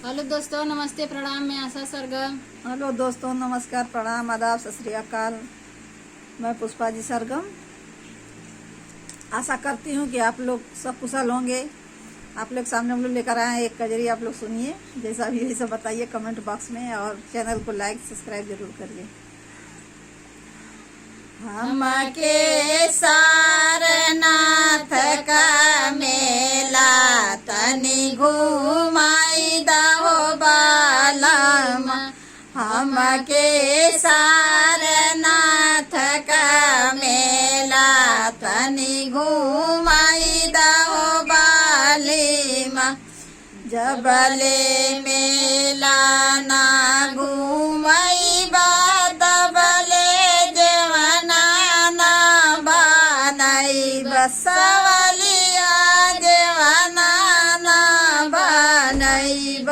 Hello दोस्तों, नमस्ते, प्रणाम। मैं आशा सरगम। हेलो दोस्तों, नमस्कार, प्रणाम, आदाब, सत श्री अकाल। मैं पुष्पा जी सरगम। आशा करती हूँ कि आप लोग सब कुशल होंगे। आप लोग सामने हम लोग लेकर आए हैं एक कजरी, आप लोग सुनिए। जैसा भी यही सब बताइए कमेंट बॉक्स में, और चैनल को लाइक सब्सक्राइब जरूर करिए। हमके सारनाथ का मेला तनी घुमाई दहो बालम। हमके सारनाथ का मेला तनी घुमाई दहो बालिमा। जबले मेला ना घुमाई सवलिया देवाना ना बनैब।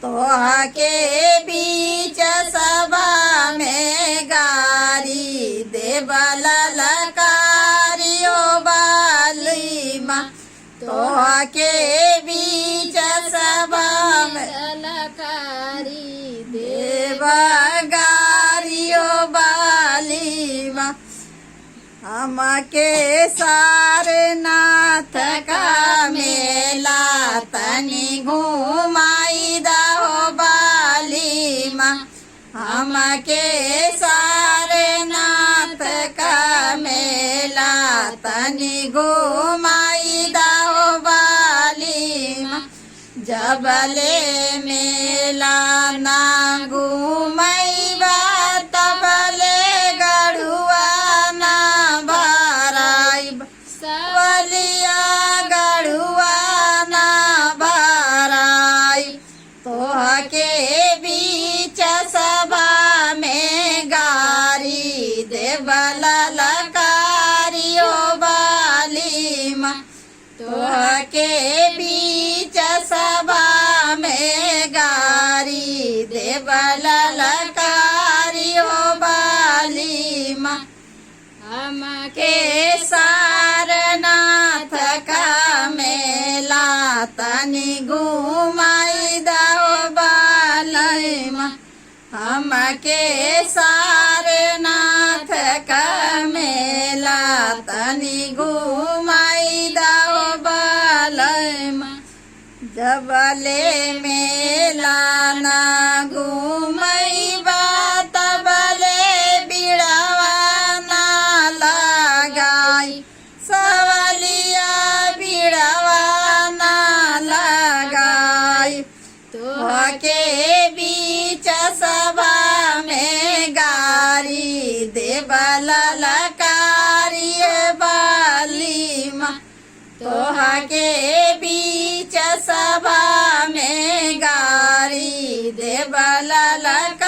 तोहा के बीच सभा में गारी देवल लकारियो बालिमा। तोहा के बीच सभा में लकारी देव गारियो बालिमा। हमके सारनाथ का मेला तनी घुमाई दहो बालिमा। हमके सारनाथ का मेला तनी घुमाई दहो बालिमा। जबले मेला ना घुमैबा तबले गढ़ुआ ना भराइब। सवलिया गढ़ुआ ना भराइब। तोहा के बीच सभा में गारी देवल लकारियो बालिमा। तोहा के बीच सभा में गारी देवल लकारियो बालिमा। हमके सारनाथ का मेला तनी घुमाई दहो बालिमा। हमके सारनाथ का मेला तनी घुमाई दहो बालिमा। जबले मेला ना घुमैबा तबले बिड़वा ना लगाई। सवलिया बिड़वा ना लगाई। तोहा के बीच सभा में गारी देवल लकारियो बालिमा। तोहा के बीच सभा में गारी देवल लकारियो